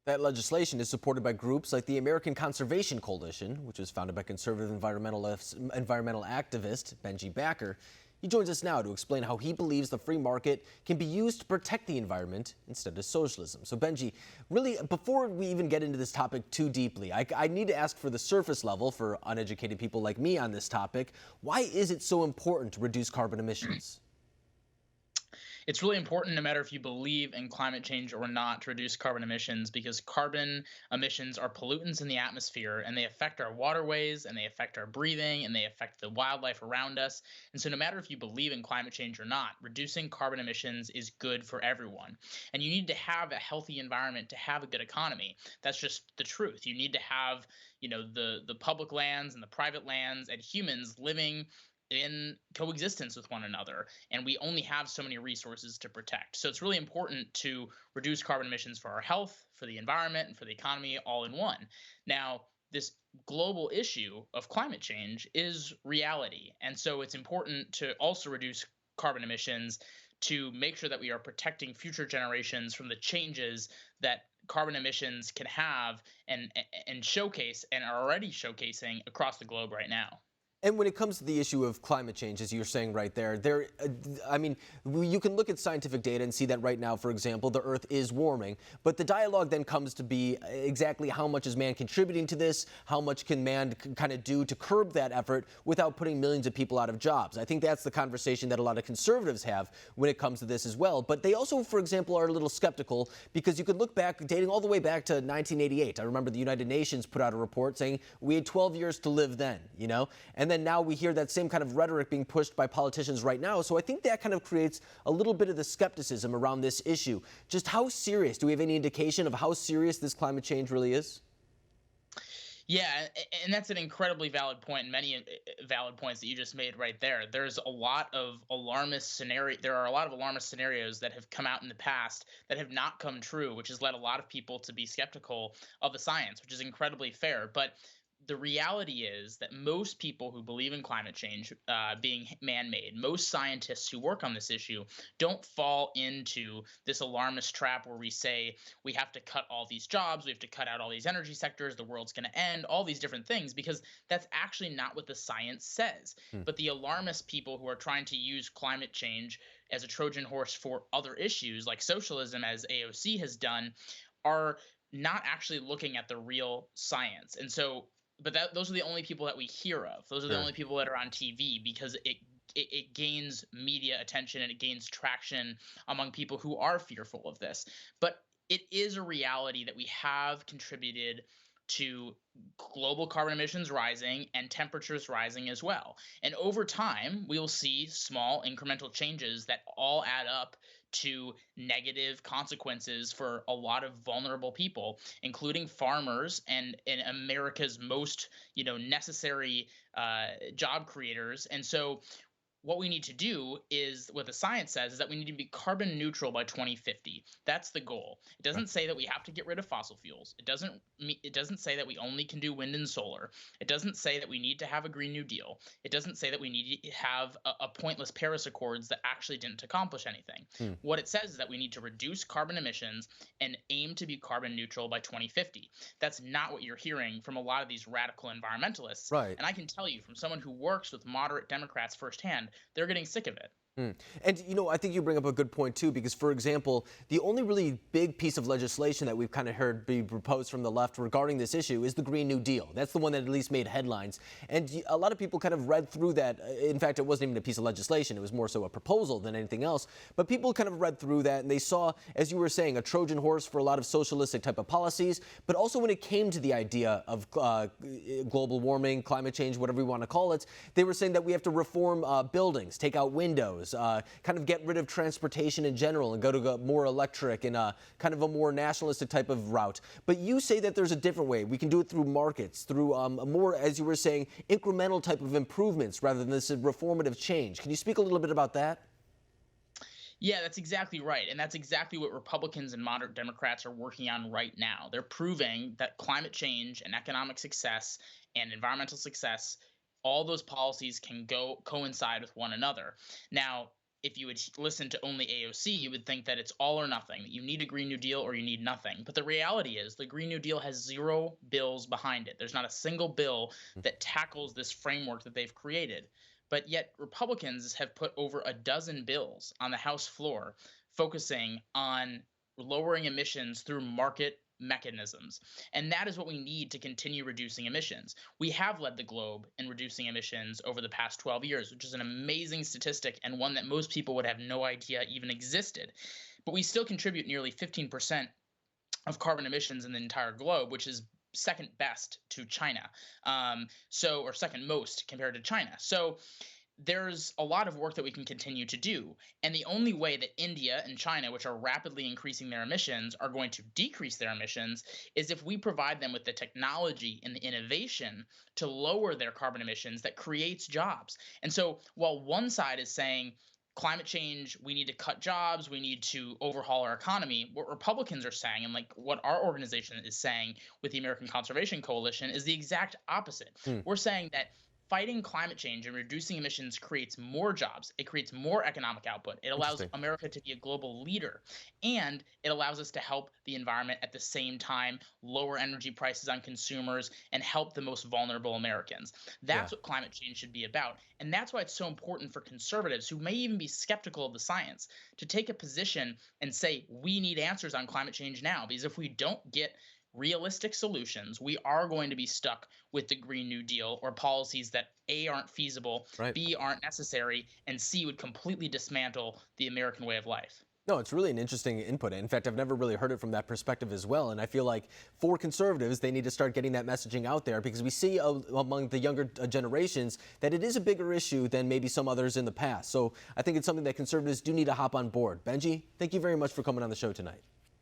That legislation is supported by groups like the American Conservation Coalition, which was founded by conservative environmental activist Benji Backer. He joins us now to explain how he believes the free market can be used to protect the environment instead of socialism. So Benji, really, before we even get into this topic too deeply, I need to ask for the surface level for uneducated people like me on this topic. Why is it so important to reduce carbon emissions? It's really important, no matter if you believe in climate change or not, to reduce carbon emissions, because carbon emissions are pollutants in the atmosphere, and they affect our waterways, and they affect our breathing, and they affect the wildlife around us. And so no matter if you believe in climate change or not, reducing carbon emissions is good for everyone. And you need to have a healthy environment to have a good economy. That's just the truth. You need to have, the public lands and the private lands and humans living in coexistence with one another, and we only have so many resources to protect. So it's really important to reduce carbon emissions for our health, for the environment, and for the economy all in one. Now, this global issue of climate change is reality, and so it's important to also reduce carbon emissions to make sure that we are protecting future generations from the changes that carbon emissions can have and showcase and are already showcasing across the globe right now. And when it comes to the issue of climate change, as you're saying right there, I mean, you can look at scientific data and see that right now, for example, the Earth is warming. But the dialogue then comes to be exactly how much is man contributing to this? How much can man kind of do to curb that effort without putting millions of people out of jobs? I think that's the conversation that a lot of conservatives have when it comes to this as well. But they also, for example, are a little skeptical because you could look back, dating all the way back to 1988. I remember the United Nations put out a report saying we had 12 years to live then, And then now we hear that same kind of rhetoric being pushed by politicians right now. So I think that kind of creates a little bit of the skepticism around this issue. Just how serious, do we have any indication of how serious this climate change really is? Yeah, and that's an incredibly valid point, and many valid points that you just made right there. There are a lot of alarmist scenarios that have come out in the past that have not come true, which has led a lot of people to be skeptical of the science, which is incredibly fair. But the reality is that most people who believe in climate change being man-made, most scientists who work on this issue, don't fall into this alarmist trap where we say we have to cut all these jobs, we have to cut out all these energy sectors, the world's going to end, all these different things, because that's actually not what the science says. But the alarmist people who are trying to use climate change as a Trojan horse for other issues like socialism, as AOC has done, are not actually looking at the real science. And so those are the only people that we hear of. Those are the Sure. only people that are on TV because it gains media attention and it gains traction among people who are fearful of this. But it is a reality that we have contributed to global carbon emissions rising and temperatures rising as well. And over time, we will see small incremental changes that all add up to negative consequences for a lot of vulnerable people, including farmers and America's most necessary job creators. And so what we need to do is what the science says is that we need to be carbon neutral by 2050. That's the goal. It doesn't say that we have to get rid of fossil fuels. It doesn't say that we only can do wind and solar. It doesn't say that we need to have a green new deal. It doesn't say that we need to have a pointless Paris Accords that actually didn't accomplish anything. Hmm. What it says is that we need to reduce carbon emissions and aim to be carbon neutral by 2050. That's not what you're hearing from a lot of these radical environmentalists. Right. And I can tell you from someone who works with moderate Democrats firsthand, they're getting sick of it. And, I think you bring up a good point, too, because, for example, the only really big piece of legislation that we've kind of heard be proposed from the left regarding this issue is the Green New Deal. That's the one that at least made headlines. And a lot of people kind of read through that. In fact, it wasn't even a piece of legislation. It was more so a proposal than anything else. But people kind of read through that, and they saw, as you were saying, a Trojan horse for a lot of socialistic type of policies. But also when it came to the idea of global warming, climate change, whatever we want to call it, they were saying that we have to reform buildings, take out windows, kind of get rid of transportation in general and go to more electric and kind of a more nationalistic type of route. But you say that there's a different way. We can do it through markets, through a more, as you were saying, incremental type of improvements rather than this reformative change. Can you speak a little bit about that? Yeah, that's exactly right. And that's exactly what Republicans and moderate Democrats are working on right now. They're proving that climate change and economic success and environmental success, all those policies can go coincide with one another. Now, if you would listen to only AOC, you would think that it's all or nothing, that you need a Green New Deal or you need nothing. But the reality is the Green New Deal has zero bills behind it. There's not a single bill that tackles this framework that they've created. But yet Republicans have put over a dozen bills on the House floor focusing on lowering emissions through market mechanisms. And that is what we need to continue reducing emissions. We have led the globe in reducing emissions over the past 12 years, which is an amazing statistic and one that most people would have no idea even existed. But we still contribute nearly 15% of carbon emissions in the entire globe, which is second best to China. Or second most compared to China. So there's a lot of work that we can continue to do. And the only way that India and China, which are rapidly increasing their emissions, are going to decrease their emissions is if we provide them with the technology and the innovation to lower their carbon emissions that creates jobs. And so while one side is saying, climate change, we need to cut jobs, we need to overhaul our economy, what Republicans are saying, and like what our organization is saying with the American Conservation Coalition, is the exact opposite. We're saying that fighting climate change and reducing emissions creates more jobs. It creates more economic output. It allows America to be a global leader. And it allows us to help the environment at the same time, lower energy prices on consumers, and help the most vulnerable Americans. That's what climate change should be about. And that's why it's so important for conservatives who may even be skeptical of the science to take a position and say, we need answers on climate change now. Because if we don't get realistic solutions, we are going to be stuck with the Green New Deal or policies that A, aren't feasible, B, aren't necessary, and C, would completely dismantle the American way of life. No, it's really an interesting input. In fact, I've never really heard it from that perspective as well. And I feel like for conservatives, they need to start getting that messaging out there because we see among the younger generations that it is a bigger issue than maybe some others in the past. So I think it's something that conservatives do need to hop on board. Benji, thank you very much for coming on the show tonight.